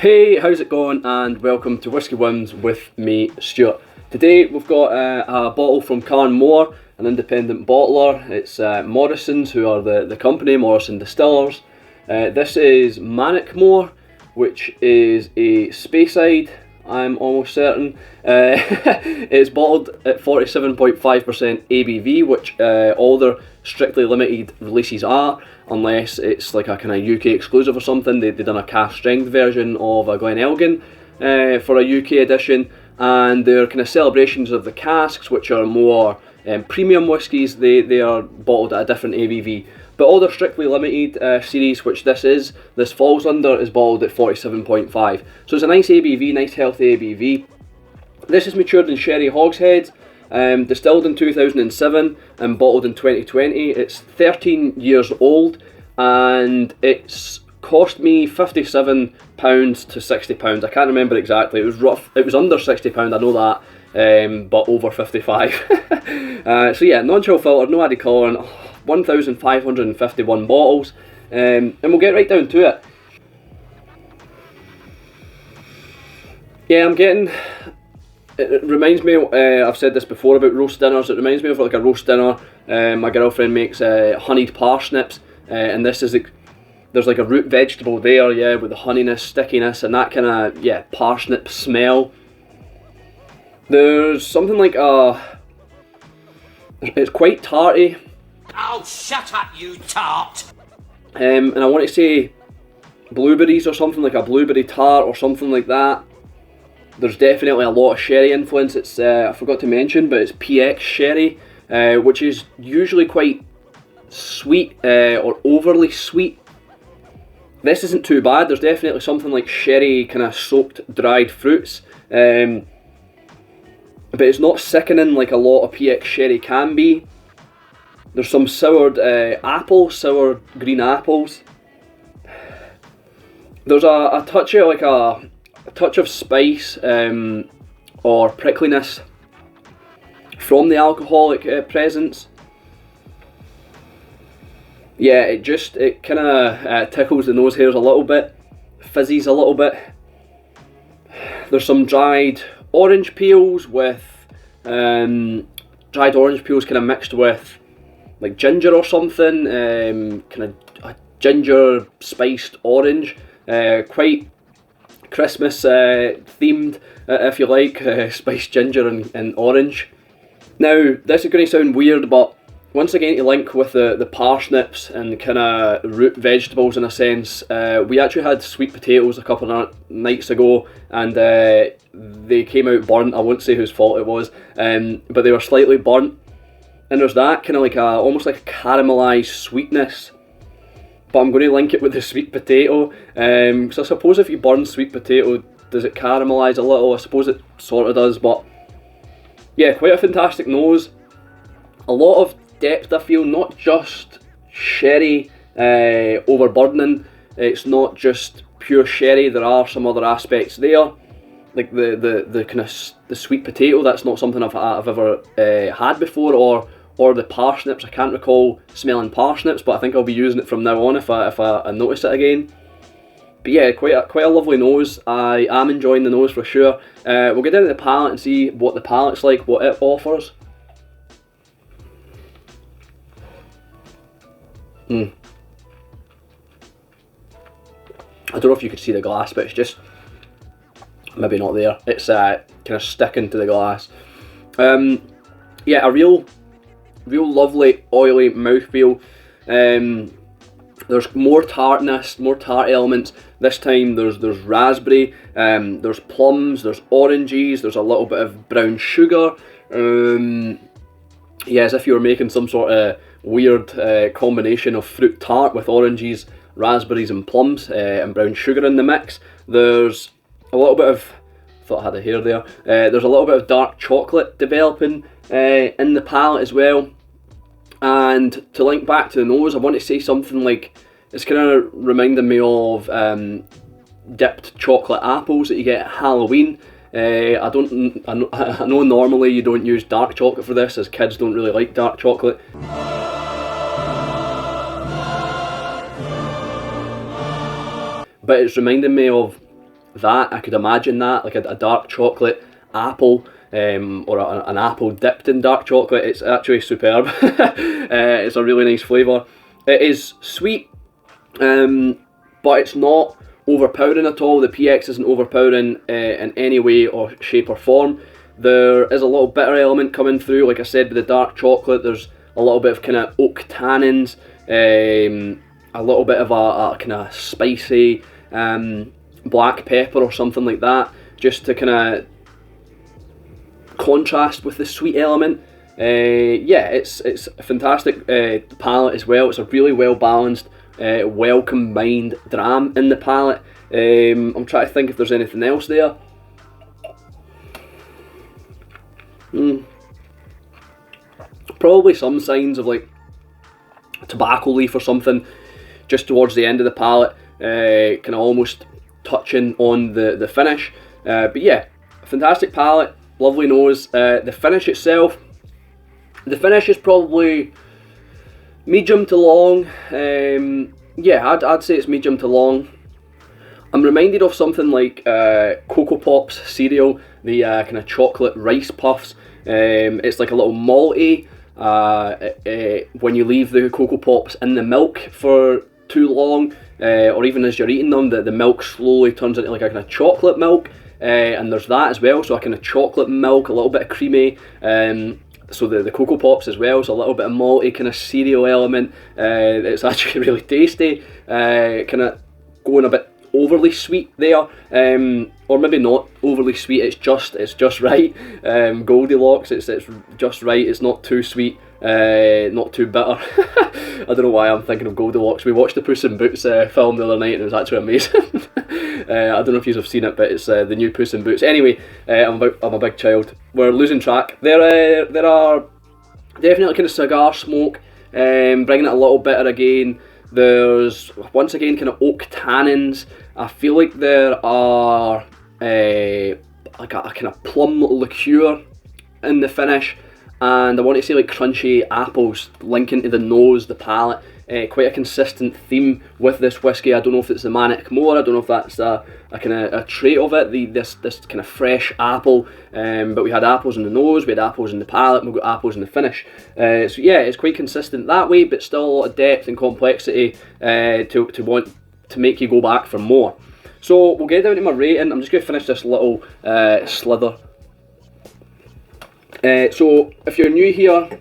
Hey, how's it going, and welcome to Whisky Wins with me, Stuart. Today we've got a bottle from Carn Mor, an independent bottler. It's Morrison's, who are the company, Morrison Distillers. This is Mannochmore, which is a Speyside, I'm almost certain. It's bottled at 47.5% ABV, which all their strictly limited releases are, unless it's like a kind of UK exclusive or something. They've done a cask strength version of a Glen Elgin for a UK edition, and they're kind of celebrations of the casks, which are more premium whiskies. They are bottled at a different ABV. But all their strictly limited series, which this falls under, is bottled at 47.5. So it's a nice ABV, nice healthy ABV. This is matured in sherry hogsheads, distilled in 2007 and bottled in 2020. It's 13 years old, and it's cost me £57 to £60. I can't remember exactly. It was rough. It was under £60, I know that, but over 55. So yeah, non-chill filter, no added colouring. 1,551 bottles, and we'll get right down to it. Yeah, it reminds me, I've said this before about roast dinners, it reminds me of like a roast dinner. My girlfriend makes honeyed parsnips, and this is like, there's like a root vegetable there, yeah, with the honeyness, stickiness, and that kind of, yeah, parsnip smell. There's something like it's quite tarty. Oh, shut up, you tart! And I want to say blueberries or something, like a blueberry tart or something like that. There's definitely a lot of sherry influence. It's I forgot to mention, but it's PX sherry, which is usually quite sweet or overly sweet. This isn't too bad. There's definitely something like sherry kind of soaked dried fruits, but it's not sickening like a lot of PX sherry can be. There's some soured sour green apples. There's a touch of like a touch of spice or prickliness from the alcoholic presence. Yeah, it kind of tickles the nose hairs a little bit, fizzes a little bit. There's some dried orange peels kind of mixed with like ginger or something, kind of a ginger spiced orange, quite Christmas themed, if you like, spiced ginger and orange. Now, this is going to sound weird, but once again, to link with the parsnips and kind of root vegetables in a sense, we actually had sweet potatoes a couple of nights ago, and they came out burnt. I won't say whose fault it was, but they were slightly burnt. And there's that kind of like almost like a caramelised sweetness, but I'm going to link it with the sweet potato. So I suppose if you burn sweet potato, does it caramelise a little? I suppose it sort of does, but yeah, quite a fantastic nose. A lot of depth, I feel, not just sherry overburdening. It's not just pure sherry. There are some other aspects there, like the kind of the sweet potato. That's not something I've ever had before, or the parsnips. I can't recall smelling parsnips, but I think I'll be using it from now on if I notice it again. But yeah, quite a lovely nose. I am enjoying the nose for sure. We'll get down to the palate and see what the palate's like, what it offers. I don't know if you could see the glass, but it's just maybe not there. It's kind of sticking to the glass. Yeah, a real lovely oily mouthfeel. There's more tartness, more tart elements. This time there's raspberry, there's plums, there's oranges, there's a little bit of brown sugar. Yeah, as if you were making some sort of weird combination of fruit tart with oranges, raspberries and plums, and brown sugar in the mix. There's a little bit of, thought I had a hair there, there's a little bit of dark chocolate developing in the palate as well. And to link back to the nose, I want to say something like, it's kind of reminding me of dipped chocolate apples that you get at Halloween. I know normally you don't use dark chocolate for this, as kids don't really like dark chocolate. But it's reminding me of that. I could imagine that, like a dark chocolate apple, or an apple dipped in dark chocolate. It's actually superb. It's a really nice flavour. It is sweet, but it's not overpowering at all. The PX isn't overpowering in any way or shape or form. There is a little bitter element coming through, like I said, with the dark chocolate. There's a little bit of kind of oak tannins, a little bit of a kind of spicy black pepper or something like that, just to kind of contrast with the sweet element. Yeah, it's a fantastic palate as well. It's a really well balanced, well combined dram in the palate. I'm trying to think if there's anything else there. Probably some signs of like a tobacco leaf or something just towards the end of the palate, kind of almost touching on the finish. But yeah, fantastic palate, lovely nose. The finish itself, the finish is probably medium to long. Yeah, I'd say it's medium to long. I'm reminded of something like Cocoa Pops cereal, the kind of chocolate rice puffs. It's like a little malty. When you leave the Cocoa Pops in the milk for too long, or even as you're eating them, the milk slowly turns into like a kind of chocolate milk. And there's that as well, so a kind of chocolate milk, a little bit of creamy. So the Cocoa Pops as well, so a little bit of malty kind of cereal element. It's actually really tasty. Kind of going a bit overly sweet there, or maybe not overly sweet. It's just right. Goldilocks. It's just right. It's not too sweet, not too bitter. I don't know why I'm thinking of Goldilocks. We watched the Puss in Boots film the other night, and it was actually amazing. I don't know if you have seen it, but it's the new Puss in Boots. Anyway, I'm a big child. We're losing track. There are definitely kind of cigar smoke, bringing it a little bitter again. There's once again kind of oak tannins. I feel like there are like a kind of plum liqueur in the finish, and I want to say like crunchy apples linking to the nose, the palate. Quite a consistent theme with this whiskey. I don't know if it's the Mannochmore, I don't know if that's a kind of a trait of it, this kind of fresh apple, but we had apples in the nose, we had apples in the palate, and we've got apples in the finish. So yeah, it's quite consistent that way, but still a lot of depth and complexity to want to make you go back for more. So we'll get down to my rating. I'm just going to finish this little slither. So if you're new here,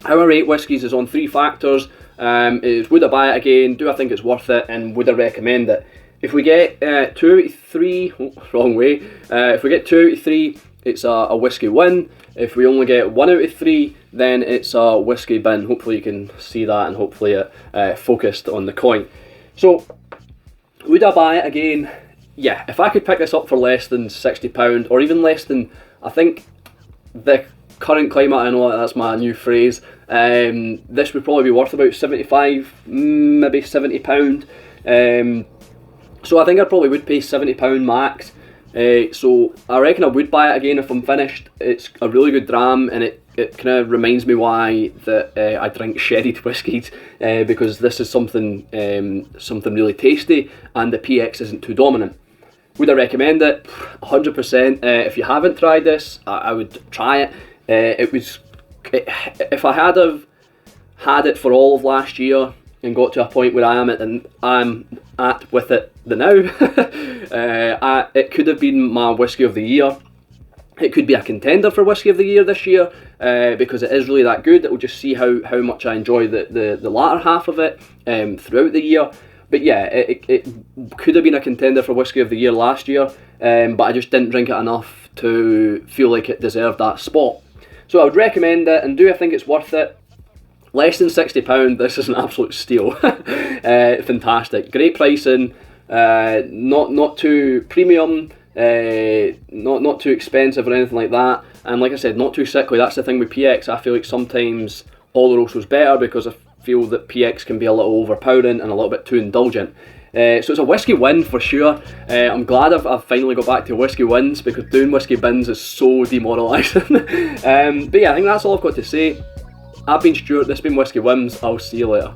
how I rate whiskies is on 3 factors. Is would I buy it again, do I think it's worth it, and would I recommend it? If we get 2 out of 3, wrong way, if we get 2 out of 3, it's a whiskey win. If we only get 1 out of 3, then it's a whiskey bin. Hopefully you can see that, and hopefully it focused on the coin. So, would I buy it again? Yeah, if I could pick this up for less than £60, or even less than, I think, the current climate, I know that's my new phrase, this would probably be worth about £75, maybe £70. So I think I probably would pay £70 max. So I reckon I would buy it again if I'm finished. It's a really good dram, and it kind of reminds me why that I drink sherried whiskies, because this is something really tasty, and the PX isn't too dominant. Would I recommend it? 100%. If you haven't tried this, I would try it. If I had have had it for all of last year and got to a point where I'm at with it the now, it could have been my whiskey of the year. It could be a contender for whiskey of the year this year, because it is really that good. It will just see how much I enjoy the latter half of it throughout the year. But yeah, it could have been a contender for whiskey of the year last year, but I just didn't drink it enough to feel like it deserved that spot. So I would recommend it, and do I think it's worth it? Less than £60, this is an absolute steal. Fantastic, great pricing, not too premium, not too expensive or anything like that, and like I said, not too sickly. That's the thing with PX. I feel like sometimes Oloroso's better because I feel that PX can be a little overpowering and a little bit too indulgent. So it's a whiskey win for sure. I'm glad I've finally got back to whiskey wins, because doing whiskey bins is so demoralising. But yeah, I think that's all I've got to say. I've been Stuart, this has been Whiskey Wins. I'll see you later.